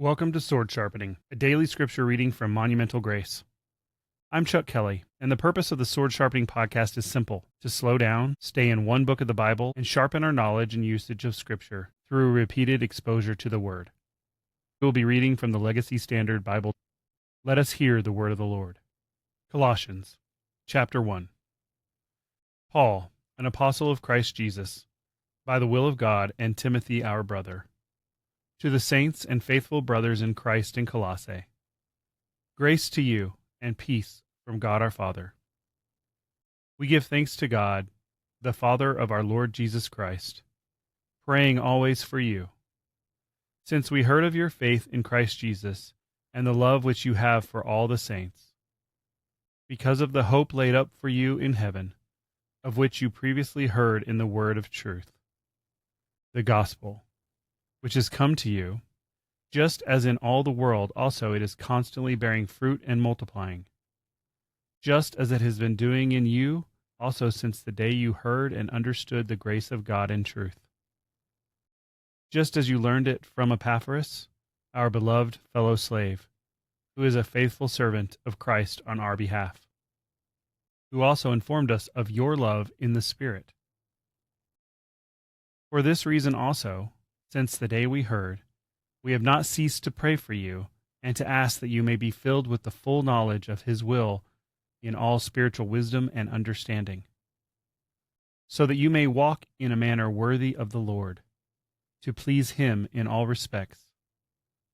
Welcome to Sword Sharpening, a daily scripture reading from Monumental Grace. I'm Chuck Kelly, and the purpose of the Sword Sharpening podcast is simple: to slow down, stay in one book of the Bible, and sharpen our knowledge and usage of scripture through repeated exposure to the Word. We will be reading from the Legacy Standard Bible. Let us hear the word of the Lord. Colossians, chapter 1. Paul, an apostle of Christ Jesus, by the will of God, and Timothy our brother, to the saints and faithful brothers in Christ in Colossae. Grace to you and peace from God our Father. We give thanks to God, the Father of our Lord Jesus Christ, praying always for you, since we heard of your faith in Christ Jesus and the love which you have for all the saints, because of the hope laid up for you in heaven, of which you previously heard in the word of truth, the gospel, which has come to you, just as in all the world also it is constantly bearing fruit and multiplying, just as it has been doing in you also since the day you heard and understood the grace of God in truth. Just as you learned it from Epaphras, our beloved fellow slave, who is a faithful servant of Christ on our behalf, who also informed us of your love in the Spirit. For this reason also, since the day we heard, we have not ceased to pray for you and to ask that you may be filled with the full knowledge of His will in all spiritual wisdom and understanding, so that you may walk in a manner worthy of the Lord, to please Him in all respects,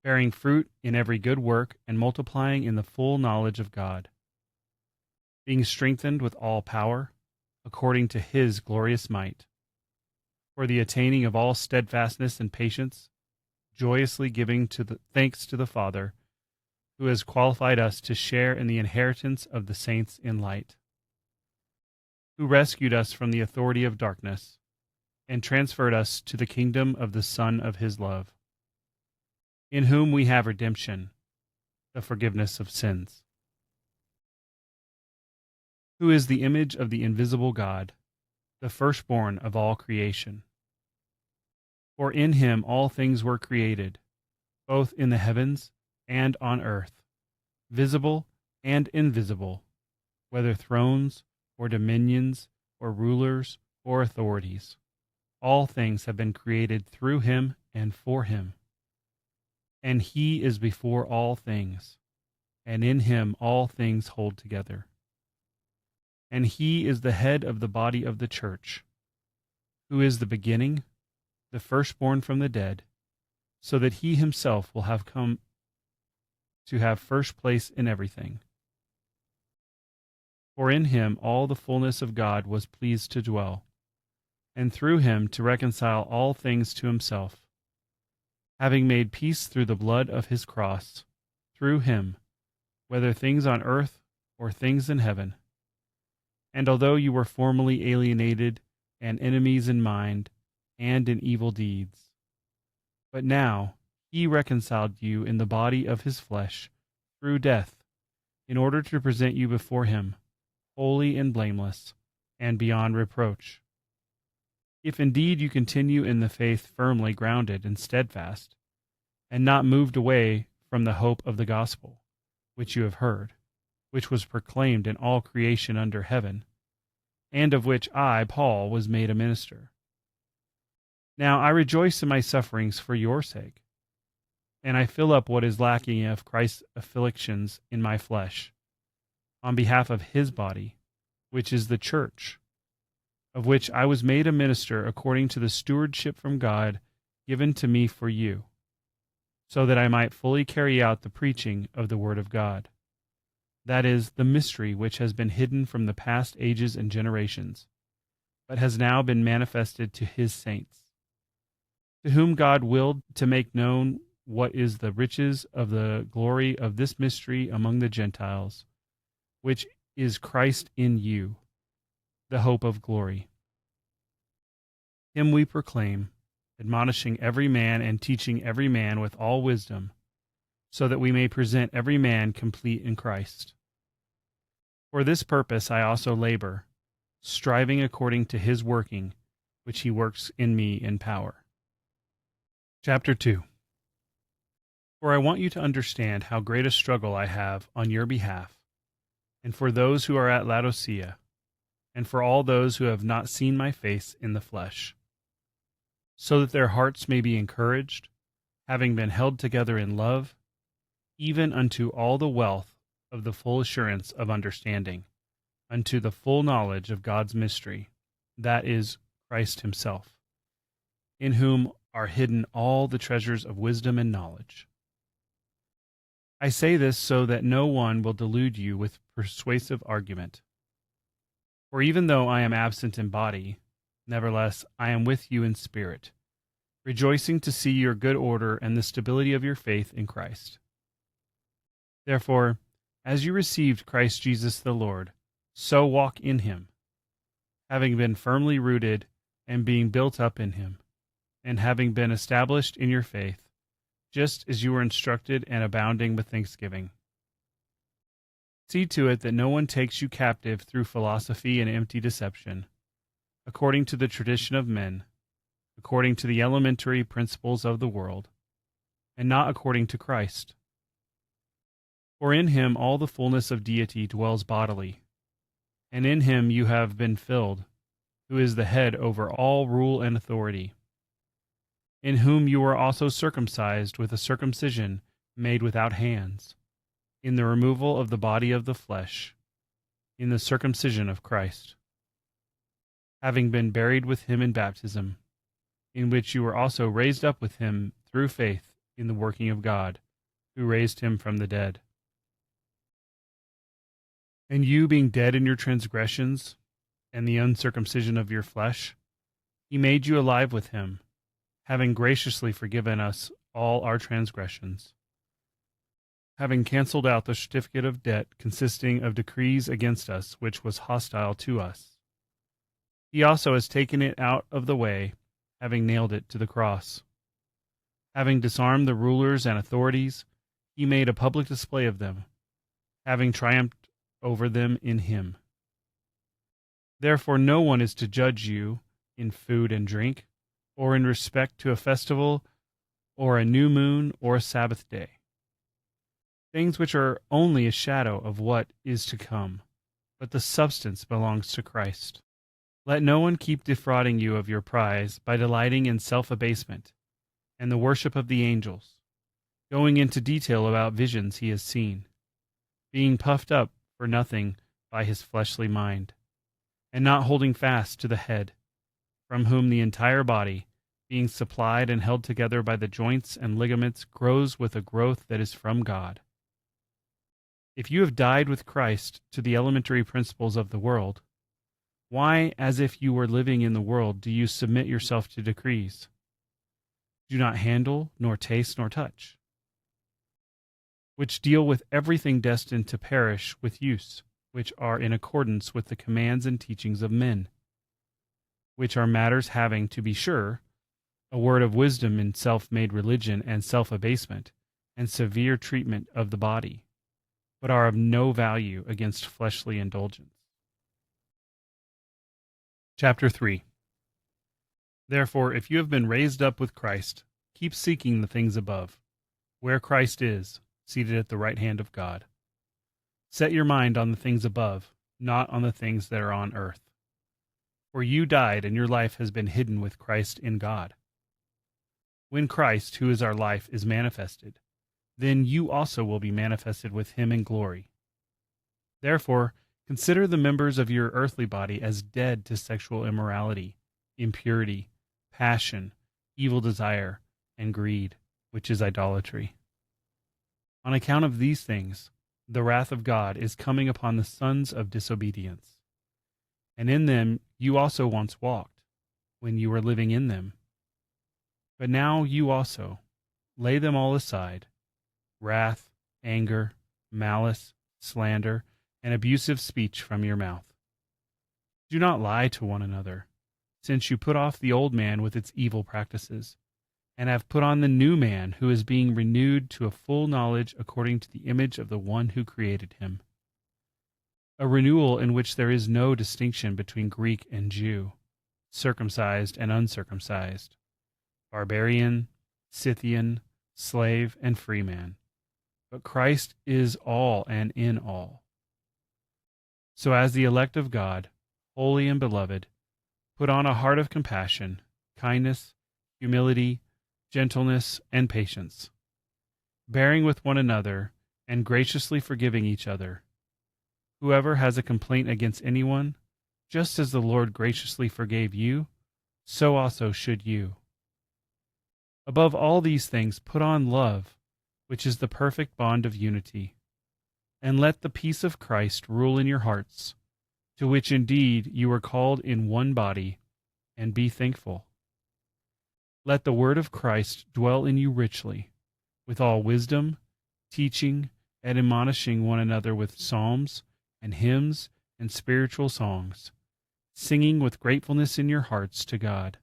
bearing fruit in every good work and multiplying in the full knowledge of God, being strengthened with all power according to His glorious might, for the attaining of all steadfastness and patience, joyously giving thanks to the Father, who has qualified us to share in the inheritance of the saints in light, who rescued us from the authority of darkness and transferred us to the kingdom of the Son of His love, in whom we have redemption, the forgiveness of sins, who is the image of the invisible God, the firstborn of all creation. For in Him all things were created, both in the heavens and on earth, visible and invisible, whether thrones or dominions or rulers or authorities. All things have been created through Him and for Him. And He is before all things, and in Him all things hold together. And He is the head of the body of the church, who is the beginning, the firstborn from the dead, so that He Himself will have come to have first place in everything. For in Him all the fullness of God was pleased to dwell, and through Him to reconcile all things to Himself, having made peace through the blood of His cross, through Him, whether things on earth or things in heaven. And although you were formerly alienated and enemies in mind and in evil deeds, but now He reconciled you in the body of His flesh through death, in order to present you before Him, holy and blameless, and beyond reproach. If indeed you continue in the faith firmly grounded and steadfast, and not moved away from the hope of the gospel, which you have heard, which was proclaimed in all creation under heaven, and of which I, Paul, was made a minister. Now I rejoice in my sufferings for your sake, and I fill up what is lacking of Christ's afflictions in my flesh, on behalf of His body, which is the church, of which I was made a minister according to the stewardship from God given to me for you, so that I might fully carry out the preaching of the word of God, that is, the mystery which has been hidden from the past ages and generations, but has now been manifested to His saints, to whom God willed to make known what is the riches of the glory of this mystery among the Gentiles, which is Christ in you, the hope of glory. Him we proclaim, admonishing every man and teaching every man with all wisdom, so that we may present every man complete in Christ. For this purpose I also labor, striving according to His working, which He works in me in power. Chapter 2. For I want you to understand how great a struggle I have on your behalf, and for those who are at Laodicea, and for all those who have not seen my face in the flesh, so that their hearts may be encouraged, having been held together in love, even unto all the wealth of the full assurance of understanding, unto the full knowledge of God's mystery, that is, Christ himself, in whom are hidden all the treasures of wisdom and knowledge. I say this so that no one will delude you with persuasive argument. For even though I am absent in body, nevertheless I am with you in spirit, rejoicing to see your good order and the stability of your faith in Christ. Therefore, as you received Christ Jesus the Lord, so walk in him, having been firmly rooted and being built up in him, and having been established in your faith, just as you were instructed, and abounding with thanksgiving. See to it that no one takes you captive through philosophy and empty deception, according to the tradition of men, according to the elementary principles of the world, and not according to Christ. For in him all the fullness of deity dwells bodily, and in him you have been filled, who is the head over all rule and authority, in whom you were also circumcised with a circumcision made without hands, in the removal of the body of the flesh, in the circumcision of Christ, having been buried with him in baptism, in which you were also raised up with him through faith in the working of God, who raised him from the dead. And you, being dead in your transgressions and the uncircumcision of your flesh, he made you alive with him, having graciously forgiven us all our transgressions, having cancelled out the certificate of debt consisting of decrees against us, which was hostile to us. He also has taken it out of the way, having nailed it to the cross. Having disarmed the rulers and authorities, he made a public display of them, having triumphed over them in him. Therefore no one is to judge you in food and drink, or in respect to a festival, or a new moon, or a Sabbath day, things which are only a shadow of what is to come, but the substance belongs to Christ. Let no one keep defrauding you of your prize by delighting in self-abasement and the worship of the angels, going into detail about visions he has seen, being puffed up for nothing by his fleshly mind, and not holding fast to the head, from whom the entire body, being supplied and held together by the joints and ligaments, grows with a growth that is from God. If you have died with Christ to the elementary principles of the world, why, as if you were living in the world, do you submit yourself to decrees? Do not handle, nor taste, nor touch, which deal with everything destined to perish with use, which are in accordance with the commands and teachings of men, which are matters having, to be sure, a word of wisdom in self-made religion and self-abasement, and severe treatment of the body, but are of no value against fleshly indulgence. Chapter 3. Therefore, if you have been raised up with Christ, keep seeking the things above, where Christ is, seated at the right hand of God. Set your mind on the things above, not on the things that are on earth. For you died, and your life has been hidden with Christ in God. When Christ, who is our life, is manifested, then you also will be manifested with him in glory. Therefore, consider the members of your earthly body as dead to sexual immorality, impurity, passion, evil desire, and greed, which is idolatry. On account of these things, the wrath of God is coming upon the sons of disobedience. And in them you also once walked, when you were living in them. But now you also lay them all aside: wrath, anger, malice, slander, and abusive speech from your mouth. Do not lie to one another, since you put off the old man with its evil practices, and have put on the new man, who is being renewed to a full knowledge according to the image of the one who created him. A renewal in which there is no distinction between Greek and Jew, circumcised and uncircumcised, barbarian, Scythian, slave and free man, but Christ is all and in all. So as the elect of God, holy and beloved, put on a heart of compassion, kindness, humility, gentleness, and patience, bearing with one another and graciously forgiving each other. Whoever has a complaint against anyone, just as the Lord graciously forgave you, so also should you. Above all these things put on love, which is the perfect bond of unity. And let the peace of Christ rule in your hearts, to which indeed you were called in one body, and be thankful. Let the word of Christ dwell in you richly, with all wisdom, teaching and admonishing one another with psalms and hymns and spiritual songs, singing with gratefulness in your hearts to God.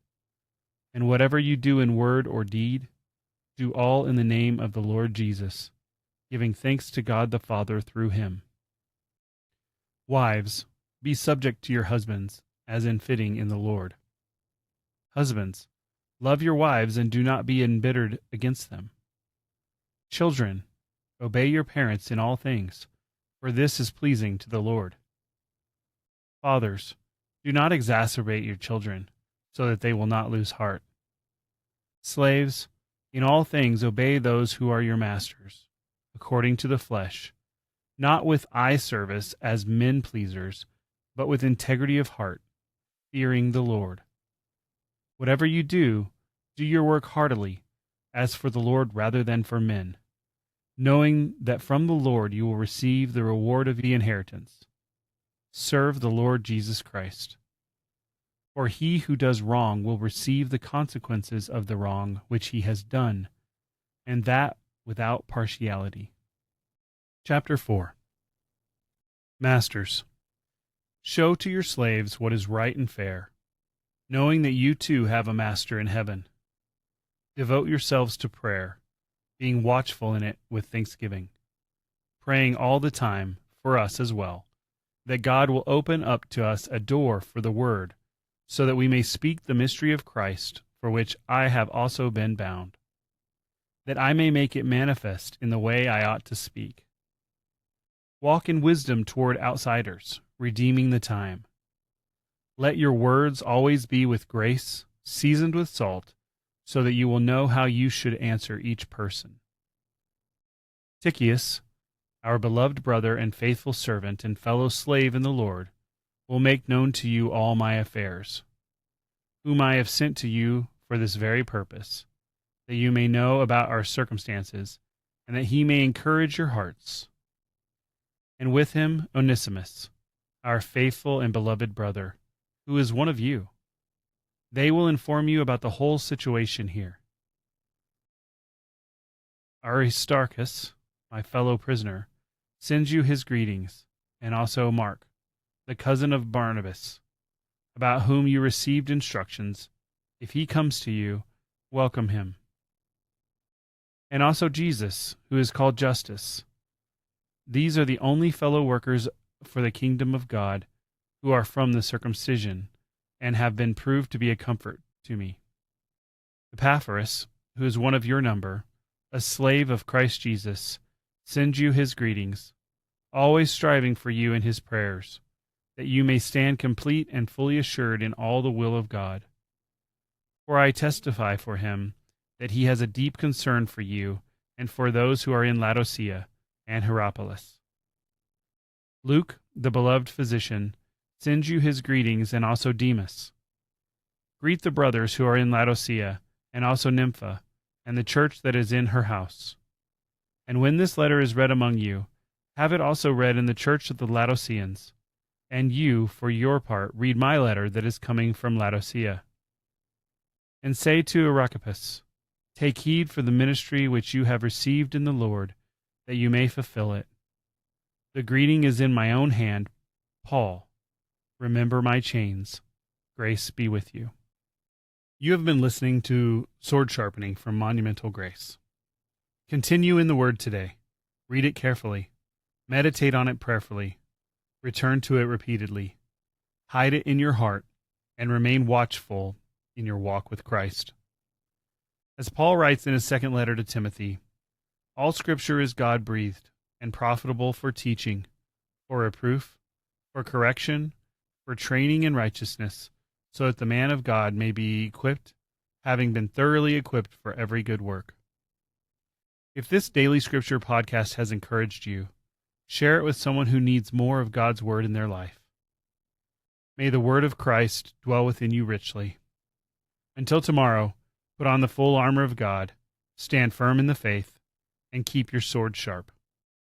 And whatever you do in word or deed, do all in the name of the Lord Jesus, giving thanks to God the Father through him. Wives, be subject to your husbands, as in fitting in the Lord. Husbands, love your wives and do not be embittered against them. Children, obey your parents in all things, for this is pleasing to the Lord. Fathers, do not exacerbate your children, so that they will not lose heart. Slaves, in all things obey those who are your masters, according to the flesh, not with eye service as men pleasers, but with integrity of heart, fearing the Lord. Whatever you do, do your work heartily, as for the Lord rather than for men, knowing that from the Lord you will receive the reward of the inheritance. Serve the Lord Jesus Christ. For he who does wrong will receive the consequences of the wrong which he has done, and that without partiality. Chapter 4. Masters, show to your slaves what is right and fair, knowing that you too have a master in heaven. Devote yourselves to prayer, being watchful in it with thanksgiving, praying all the time for us as well, that God will open up to us a door for the word, so that we may speak the mystery of Christ, for which I have also been bound, that I may make it manifest in the way I ought to speak. Walk in wisdom toward outsiders, redeeming the time. Let your words always be with grace, seasoned with salt, so that you will know how you should answer each person. Tychicus, our beloved brother and faithful servant and fellow slave in the Lord, will make known to you all my affairs, whom I have sent to you for this very purpose, that you may know about our circumstances, and that he may encourage your hearts. And with him Onesimus, our faithful and beloved brother, who is one of you. They will inform you about the whole situation here. Aristarchus, my fellow prisoner, sends you his greetings, and also Mark, the cousin of Barnabas, about whom you received instructions. If he comes to you, welcome him. And also Jesus, who is called Justus. These are the only fellow workers for the kingdom of God who are from the circumcision, and have been proved to be a comfort to me. Epaphras, who is one of your number, a slave of Christ Jesus, sends you his greetings, always striving for you in his prayers, that you may stand complete and fully assured in all the will of God. For I testify for him that he has a deep concern for you and for those who are in Laodicea and Hierapolis. Luke, the beloved physician, sends you his greetings, and also Demas. Greet the brothers who are in Laodicea, and also Nympha, and the church that is in her house. And when this letter is read among you, have it also read in the church of the Laodiceans. And you, for your part, read my letter that is coming from Laodicea. And say to Archippus, take heed for the ministry which you have received in the Lord, that you may fulfill it. The greeting is in my own hand, Paul. Remember my chains. Grace be with you. You have been listening to Sword Sharpening from Monumental Grace. Continue in the Word today. Read it carefully. Meditate on it prayerfully. Return to it repeatedly. Hide it in your heart, and remain watchful in your walk with Christ. As Paul writes in his second letter to Timothy, all Scripture is God-breathed and profitable for teaching, for reproof, for correction, for training in righteousness, so that the man of God may be equipped, having been thoroughly equipped for every good work. If this daily Scripture podcast has encouraged you, share it with someone who needs more of God's Word in their life. May the Word of Christ dwell within you richly. Until tomorrow, put on the full armor of God, stand firm in the faith, and keep your sword sharp.